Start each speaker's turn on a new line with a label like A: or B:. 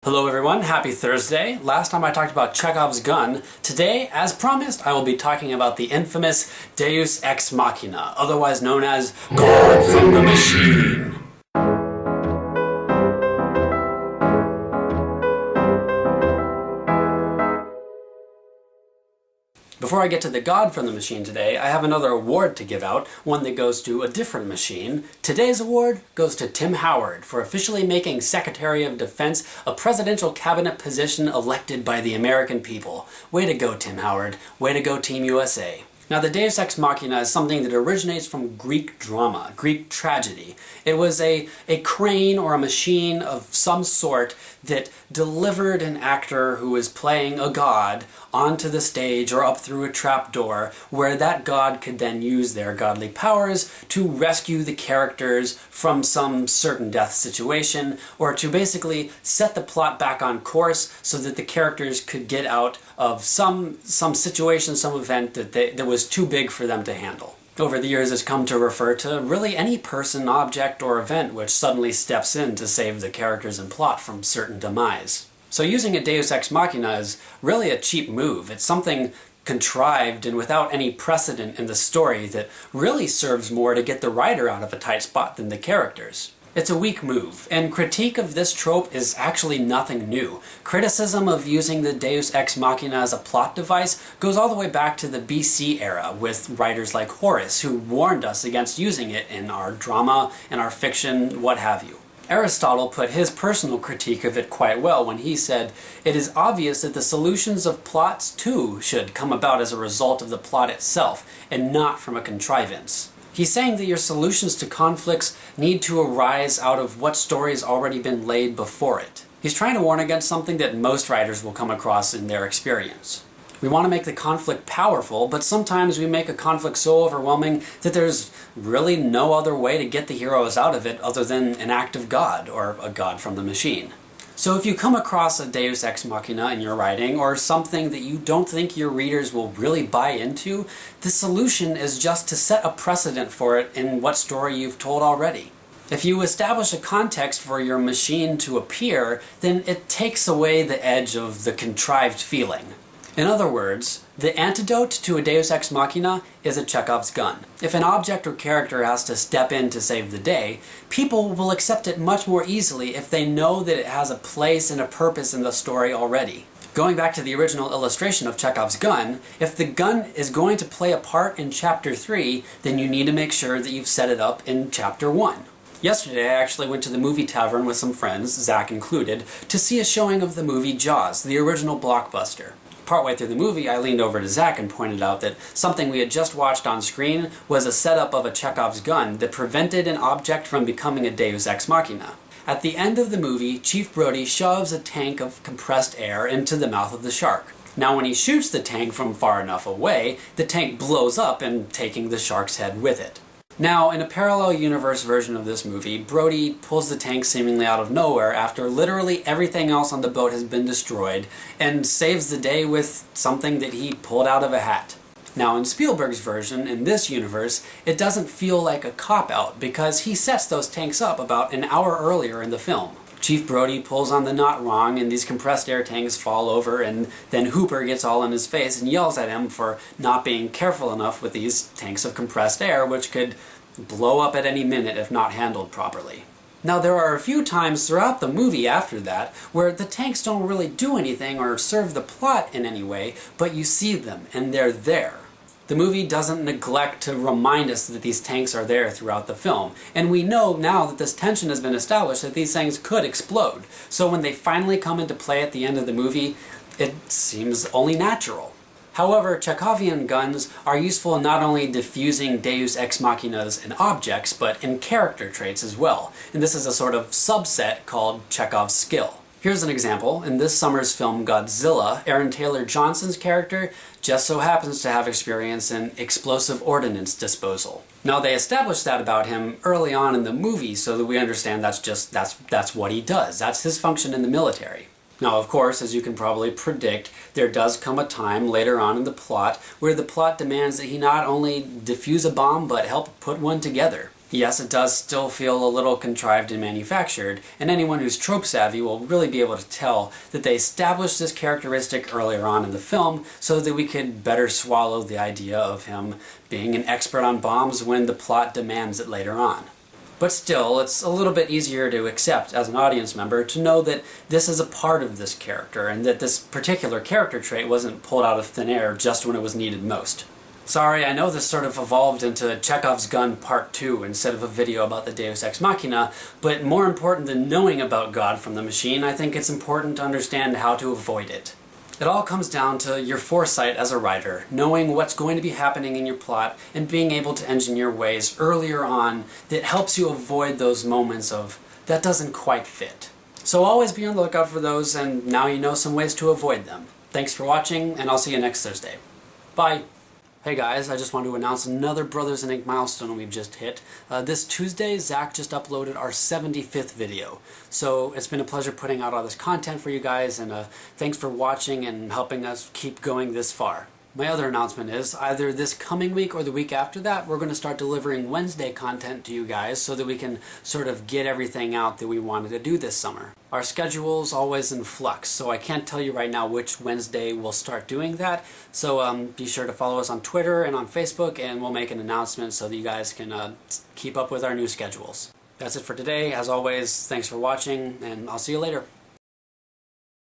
A: Hello everyone, happy Thursday. Last time I talked about Chekhov's gun. Today, as promised, I will be talking about the infamous Deus Ex Machina, otherwise known as God from the Machine. Before I get to the God from the Machine today, I have another award to give out, one that goes to a different machine. Today's award goes to Tim Howard for officially making Secretary of Defense a presidential cabinet position elected by the American people. Way to go, Tim Howard. Way to go, Team USA. Now, the Deus Ex Machina is something that originates from Greek drama, Greek tragedy. It was a crane or a machine of some sort that delivered an actor who was playing a god onto the stage or up through a trapdoor, where that god could then use their godly powers to rescue the characters from some certain death situation, or to basically set the plot back on course so that the characters could get out of some situation, some event that was too big for them to handle. Over the years, it's come to refer to really any person, object, or event which suddenly steps in to save the characters and plot from certain demise. So using a Deus Ex Machina is really a cheap move. It's something contrived and without any precedent in the story that really serves more to get the writer out of a tight spot than the characters. It's a weak move, and critique of this trope is actually nothing new. Criticism of using the Deus Ex Machina as a plot device goes all the way back to the BC era, with writers like Horace, who warned us against using it in our drama, in our fiction, what have you. Aristotle put his personal critique of it quite well when he said, "It is obvious that the solutions of plots too should come about as a result of the plot itself, and not from a contrivance." He's saying that your solutions to conflicts need to arise out of what story has already been laid before it. He's trying to warn against something that most writers will come across in their experience. We want to make the conflict powerful, but sometimes we make a conflict so overwhelming that there's really no other way to get the heroes out of it other than an act of God, or a God from the machine. So if you come across a Deus Ex Machina in your writing, or something that you don't think your readers will really buy into, the solution is just to set a precedent for it in what story you've told already. If you establish a context for your machine to appear, then it takes away the edge of the contrived feeling. In other words, the antidote to a Deus Ex Machina is a Chekhov's gun. If an object or character has to step in to save the day, people will accept it much more easily if they know that it has a place and a purpose in the story already. Going back to the original illustration of Chekhov's gun, if the gun is going to play a part in Chapter 3, then you need to make sure that you've set it up in Chapter 1. Yesterday, I actually went to the movie tavern with some friends, Zach included, to see a showing of the movie Jaws, the original blockbuster. Partway through the movie, I leaned over to Zach and pointed out that something we had just watched on screen was a setup of a Chekhov's gun that prevented an object from becoming a Deus Ex Machina. At the end of the movie, Chief Brody shoves a tank of compressed air into the mouth of the shark. Now when he shoots the tank from far enough away, the tank blows up and taking the shark's head with it. Now, in a parallel universe version of this movie, Brody pulls the tank seemingly out of nowhere after literally everything else on the boat has been destroyed, and saves the day with something that he pulled out of a hat. Now, in Spielberg's version, in this universe, it doesn't feel like a cop-out, because he sets those tanks up about an hour earlier in the film. Chief Brody pulls on the knot wrong, and these compressed air tanks fall over, and then Hooper gets all in his face and yells at him for not being careful enough with these tanks of compressed air, which could blow up at any minute if not handled properly. Now, there are a few times throughout the movie after that where the tanks don't really do anything or serve the plot in any way, but you see them, and they're there. The movie doesn't neglect to remind us that these tanks are there throughout the film, and we know now that this tension has been established that these things could explode, so when they finally come into play at the end of the movie, it seems only natural. However, Chekhovian guns are useful in not only diffusing Deus Ex Machinas in objects, but in character traits as well, and this is a sort of subset called Chekhov's skill. Here's an example. In this summer's film Godzilla, Aaron Taylor Johnson's character just so happens to have experience in explosive ordnance disposal. Now, they established that about him early on in the movie so that we understand that's what he does. That's his function in the military. Now, of course, as you can probably predict, there does come a time later on in the plot where the plot demands that he not only defuse a bomb, but help put one together. Yes, it does still feel a little contrived and manufactured, and anyone who's trope savvy will really be able to tell that they established this characteristic earlier on in the film so that we could better swallow the idea of him being an expert on bombs when the plot demands it later on. But still, it's a little bit easier to accept as an audience member to know that this is a part of this character and that this particular character trait wasn't pulled out of thin air just when it was needed most. Sorry, I know this sort of evolved into Chekhov's Gun Part 2 instead of a video about the Deus Ex Machina, but more important than knowing about God from the machine, I think it's important to understand how to avoid it. It all comes down to your foresight as a writer, knowing what's going to be happening in your plot and being able to engineer ways earlier on that helps you avoid those moments of, that doesn't quite fit. So always be on the lookout for those, and now you know some ways to avoid them. Thanks for watching, and I'll see you next Thursday. Bye! Hey guys, I just want to announce another Brothers in Ink milestone we've just hit. This Tuesday, Zach just uploaded our 75th video. So it's been a pleasure putting out all this content for you guys, and thanks for watching and helping us keep going this far. My other announcement is, either this coming week or the week after that, we're going to start delivering Wednesday content to you guys so that we can sort of get everything out that we wanted to do this summer. Our schedule's always in flux, so I can't tell you right now which Wednesday we'll start doing that. So be sure to follow us on Twitter and on Facebook, and we'll make an announcement so that you guys can keep up with our new schedules. That's it for today. As always, thanks for watching, and I'll see you later.